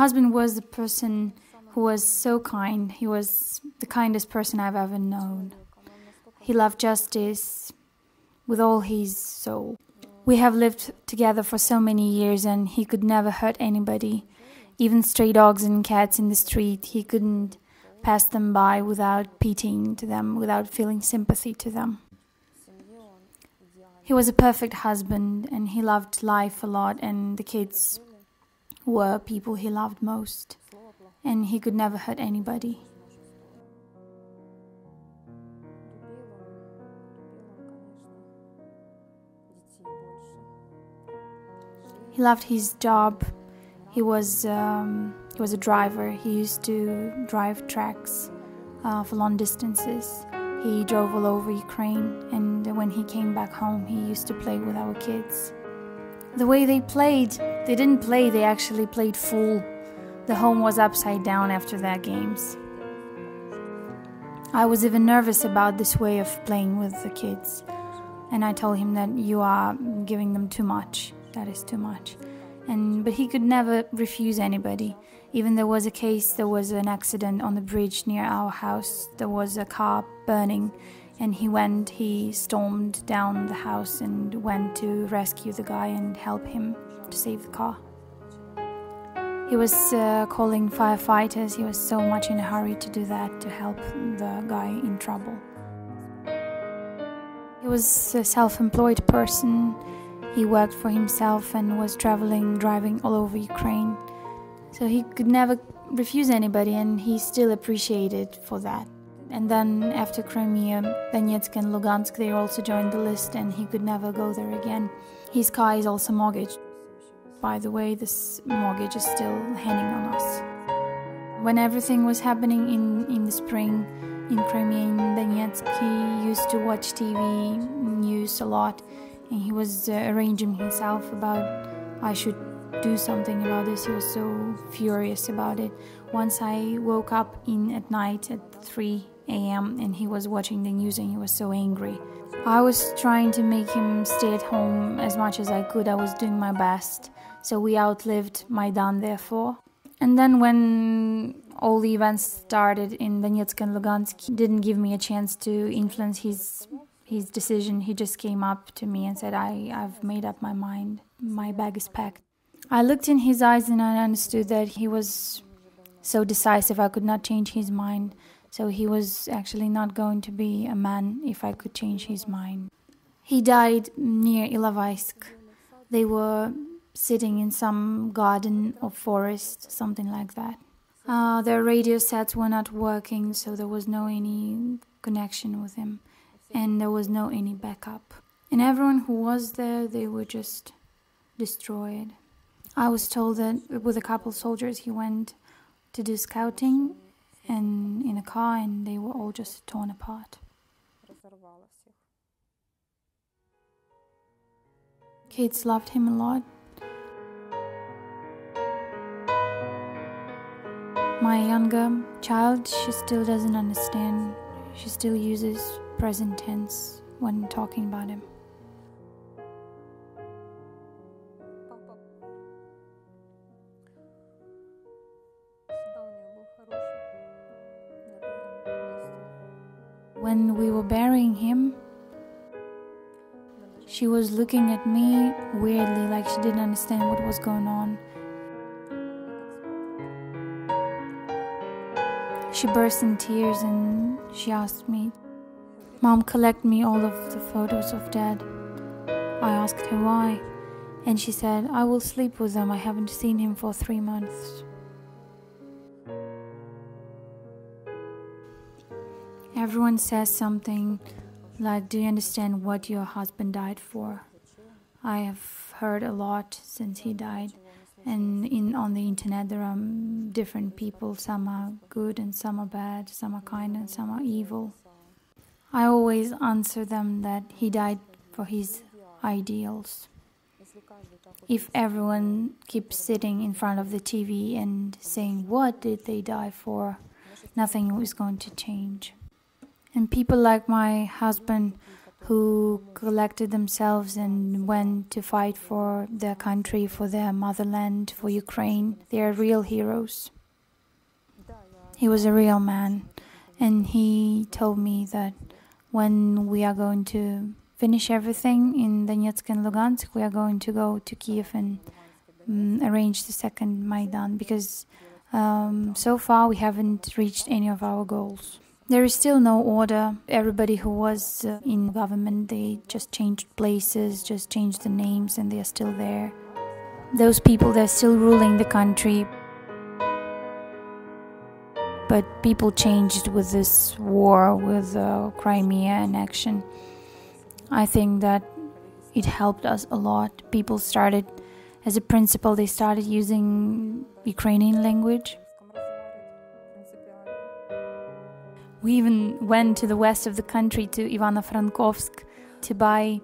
husband was the person who was so kind. He was the kindest person I've ever known. He loved justice with all his soul. We have lived together for so many years, and he could never hurt anybody. Even stray dogs and cats in the street, he couldn't pass them by without pitying to them, without feeling sympathy to them. He was a perfect husband, and he loved life a lot, and the kids were people he loved most, and he could never hurt anybody. He loved his job. He was a driver. He used to drive tracks for long distances. He drove all over Ukraine, and when he came back home, he used to play with our kids. The way they played, they didn't play, they actually played full. The home was upside down after their games. I was even nervous about this way of playing with the kids, and I told him that you are giving them too much. That is too much. But he could never refuse anybody. Even there was an accident on the bridge near our house. There was a car burning, and he stormed down the house and went to rescue the guy and help him to save the car. He was calling firefighters. He was so much in a hurry to do that, to help the guy in trouble. He was a self-employed person. He worked for himself and was driving all over Ukraine. So he could never refuse anybody, and he's still appreciated for that. And then after Crimea, Donetsk and Lugansk, they also joined the list, and he could never go there again. His car is also mortgaged. By the way, this mortgage is still hanging on us. When everything was happening in the spring in Crimea, in Donetsk, he used to watch TV news a lot, and he was arranging himself about I should do something about this. He was so furious about it. Once I woke up at night at 3 a.m. and he was watching the news, and he was so angry. I was trying to make him stay at home as much as I could. I was doing my best. So we outlived Maidan, therefore. And then when all the events started in Donetsk and Lugansk, he didn't give me a chance to influence his decision. He just came up to me and said, I've made up my mind. My bag is packed. I looked in his eyes and I understood that he was so decisive I could not change his mind. So he was actually not going to be a man if I could change his mind. He died near Ilovaisk. They were sitting in some garden or forest, something like that. Their radio sets were not working, so there was no any connection with him, and there was no any backup. And everyone who was there, they were just destroyed. I was told that with a couple soldiers he went to do scouting and in a car, and they were all just torn apart. Kids loved him a lot. My younger child, she still doesn't understand. She still uses present tense when talking about him. When we were burying him, she was looking at me weirdly, like she didn't understand what was going on. She burst in tears and she asked me, "Mom, collect me all of the photos of Dad." I asked her why, and she said, "I will sleep with them. I haven't seen him for 3 months." Everyone says something like, "Do you understand what your husband died for?" I have heard a lot since he died. And on the internet there are different people. Some are good and some are bad, some are kind and some are evil. I always answer them that he died for his ideals. If everyone keeps sitting in front of the TV and saying, "What did they die for?" nothing is going to change. And people like my husband, who collected themselves and went to fight for their country, for their motherland, for Ukraine. They are real heroes. He was a real man, and he told me that when we are going to finish everything in Donetsk and Lugansk, we are going to go to Kiev and arrange the second Maidan, because so far we haven't reached any of our goals. There is still no order. Everybody who was in government, they just changed places, just changed the names, and they are still there. Those people, they're still ruling the country. But people changed with this war, with Crimea annexion. I think that it helped us a lot. People started, as a principle, they started using Ukrainian language. We even went to the west of the country, to Ivano-Frankovsk, to buy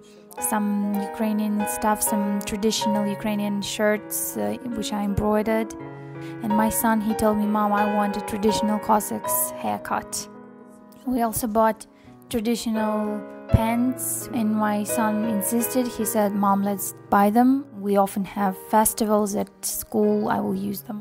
some Ukrainian stuff, some traditional Ukrainian shirts, which I embroidered. And my son, he told me, "Mom, I want a traditional Cossacks haircut." We also bought traditional pants, and my son insisted. He said, "Mom, let's buy them. We often have festivals at school. I will use them."